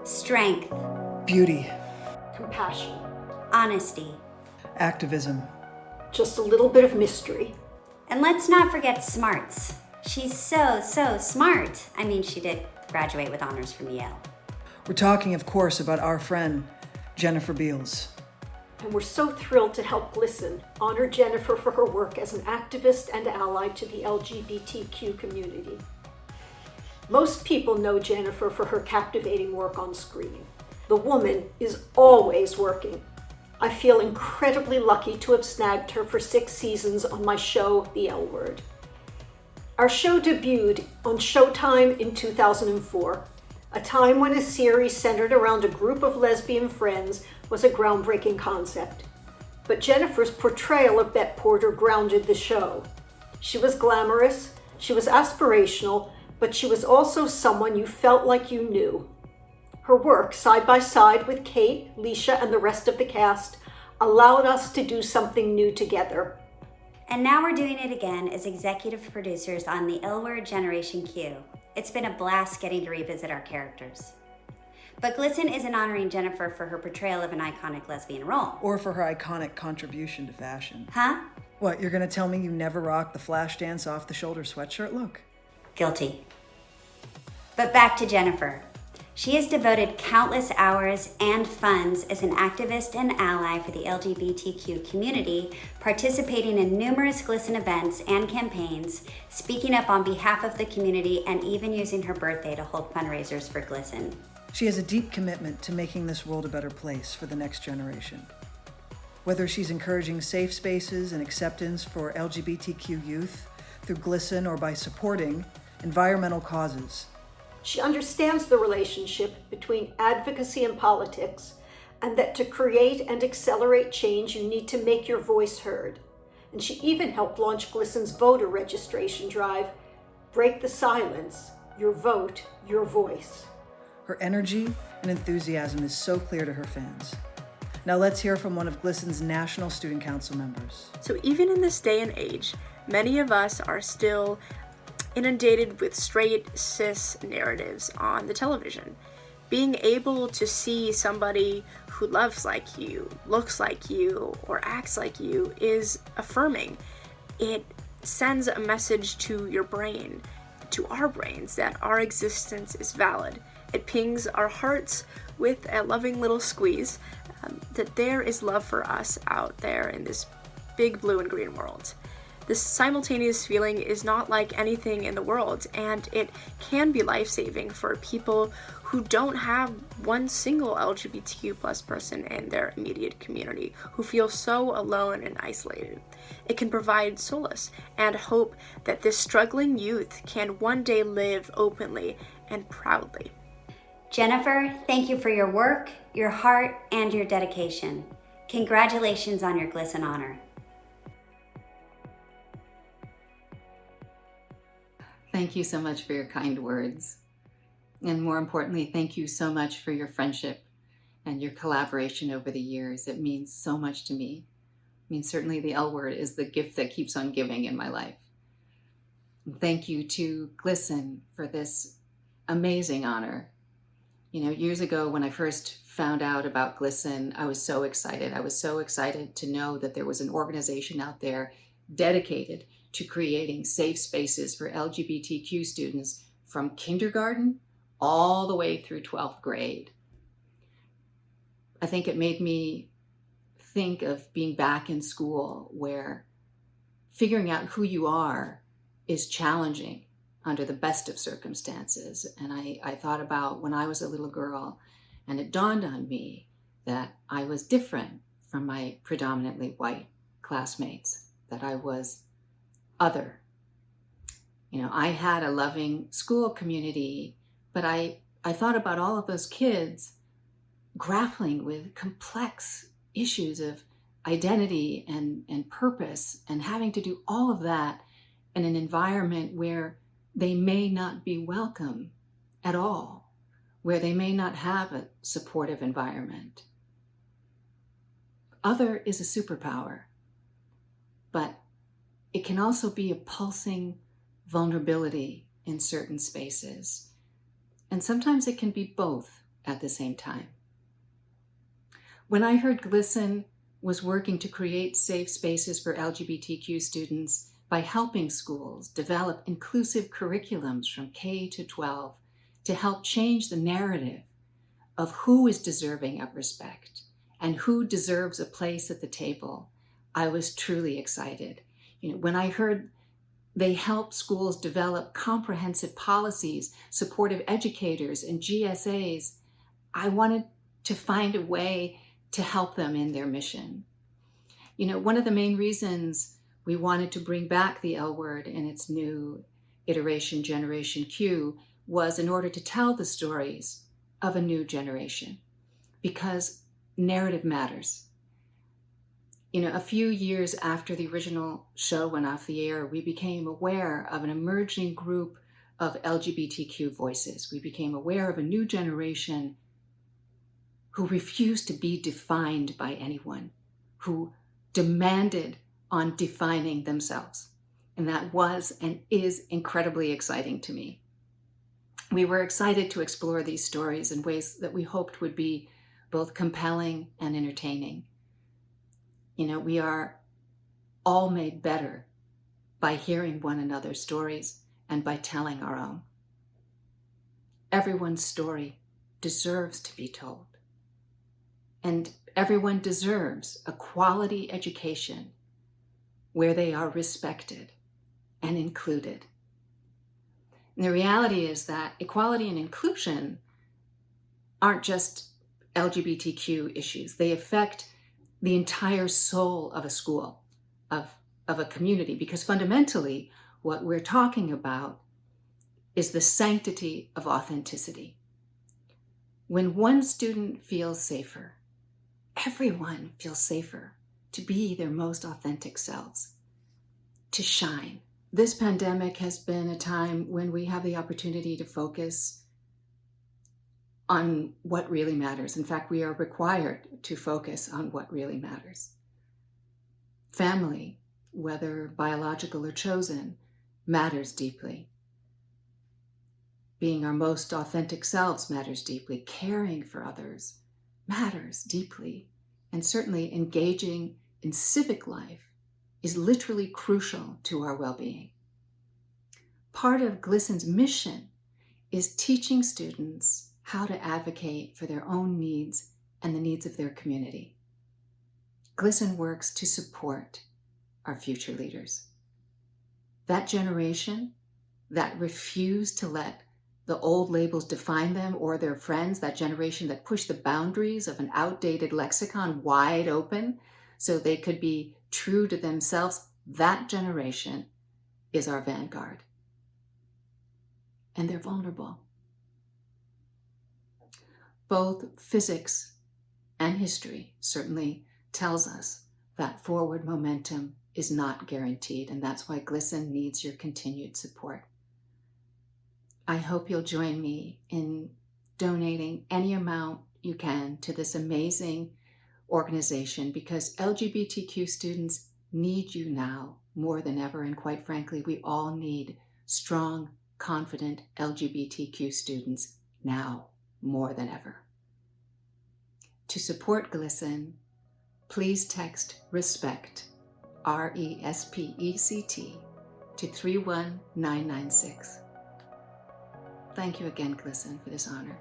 Strength. Beauty. Compassion. Honesty. Activism. Just a little bit of mystery. And let's not forget smarts. She's so smart. I mean, she did graduate with honors from Yale. We're talking, of course, about our friend, Jennifer Beals. And we're so thrilled to help GLSEN honor Jennifer for her work as an activist and ally to the LGBTQ community. Most people know Jennifer for her captivating work on screen. The woman is always working. I feel incredibly lucky to have snagged her for 6 seasons on my show, The L Word. Our show debuted on Showtime in 2004, a time when a series centered around a group of lesbian friends was a groundbreaking concept. But Jennifer's portrayal of Bette Porter grounded the show. She was glamorous, she was aspirational, but she was also someone you felt like you knew. Her work, side by side with Kate, Leisha, and the rest of the cast, allowed us to do something new together. And now we're doing it again as executive producers on the L Word Generation Q. It's been a blast getting to revisit our characters. But GLSEN isn't honoring Jennifer for her portrayal of an iconic lesbian role. Or for her iconic contribution to fashion. Huh? What, you're gonna tell me you never rocked the flash dance off the shoulder sweatshirt look? Guilty. But back to Jennifer. She has devoted countless hours and funds as an activist and ally for the LGBTQ community, participating in numerous GLSEN events and campaigns, speaking up on behalf of the community, and even using her birthday to hold fundraisers for GLSEN. She has a deep commitment to making this world a better place for the next generation. Whether she's encouraging safe spaces and acceptance for LGBTQ youth through GLSEN or by supporting environmental causes. She understands the relationship between advocacy and politics, and that to create and accelerate change, you need to make your voice heard. And she even helped launch GLSEN's voter registration drive, Break the Silence, Your Vote, Your Voice. Her energy and enthusiasm is so clear to her fans. Now let's hear from one of GLSEN's National Student Council members. So even in this day and age, many of us are still inundated with straight, cis narratives on the television. Being able to see somebody who loves like you, looks like you, or acts like you is affirming. It sends a message to your brain, to our brains, that our existence is valid. It pings our hearts with a loving little squeeze that there is love for us out there in this big blue and green world. This simultaneous feeling is not like anything in the world, and it can be life-saving for people who don't have one single LGBTQ plus person in their immediate community, who feel so alone and isolated. It can provide solace and hope that this struggling youth can one day live openly and proudly. Jennifer, thank you for your work, your heart, and your dedication. Congratulations on your GLSEN honor. Thank you so much for your kind words. And more importantly, thank you so much for your friendship and your collaboration over the years. It means so much to me. I mean, certainly the L Word is the gift that keeps on giving in my life. And thank you to GLSEN for this amazing honor. You know, years ago when I first found out about GLSEN, I was so excited. I was so excited to know that there was an organization out there dedicated to creating safe spaces for LGBTQ students from kindergarten all the way through 12th grade. I think it made me think of being back in school, where figuring out who you are is challenging under the best of circumstances. And I thought about when I was a little girl, and it dawned on me that I was different from my predominantly white classmates, that I was other. You know, I had a loving school community, but I thought about all of those kids grappling with complex issues of identity and purpose, and having to do all of that in an environment where they may not be welcome at all, where they may not have a supportive environment. Other is a superpower, but it can also be a pulsing vulnerability in certain spaces. And sometimes it can be both at the same time. When I heard GLSEN was working to create safe spaces for LGBTQ students by helping schools develop inclusive curriculums from K to 12 to help change the narrative of who is deserving of respect and who deserves a place at the table, I was truly excited. When I heard they help schools develop comprehensive policies, supportive educators, and GSAs, I wanted to find a way to help them in their mission. One of the main reasons we wanted to bring back the L word in its new iteration, Generation Q, was in order to tell the stories of a new generation, because narrative matters. A few years after the original show went off the air, we became aware of an emerging group of LGBTQ voices. We became aware of a new generation who refused to be defined by anyone, who demanded on defining themselves. And that was and is incredibly exciting to me. We were excited to explore these stories in ways that we hoped would be both compelling and entertaining. We are all made better by hearing one another's stories and by telling our own. Everyone's story deserves to be told. And everyone deserves a quality education where they are respected and included. And the reality is that equality and inclusion aren't just LGBTQ issues. They affect the entire soul of a school, of a community, because fundamentally what we're talking about is the sanctity of authenticity. When one student feels safer, everyone feels safer to be their most authentic selves, to shine. This pandemic has been a time when we have the opportunity to focus on what really matters. In fact, we are required to focus on what really matters. Family, whether biological or chosen, matters deeply. Being our most authentic selves matters deeply. Caring for others matters deeply. And certainly engaging in civic life is literally crucial to our well-being. Part of GLSEN's mission is teaching students how to advocate for their own needs and the needs of their community. GLSEN works to support our future leaders. That generation that refused to let the old labels define them or their friends, that generation that pushed the boundaries of an outdated lexicon wide open so they could be true to themselves, that generation is our vanguard. And they're vulnerable. Both physics and history certainly tells us that forward momentum is not guaranteed, and that's why GLSEN needs your continued support. I hope you'll join me in donating any amount you can to this amazing organization, because LGBTQ students need you now more than ever, and quite frankly, we all need strong, confident LGBTQ students now more than ever. To support GLSEN, please text RESPECT, RESPECT, to 31996. Thank you again, GLSEN, for this honor.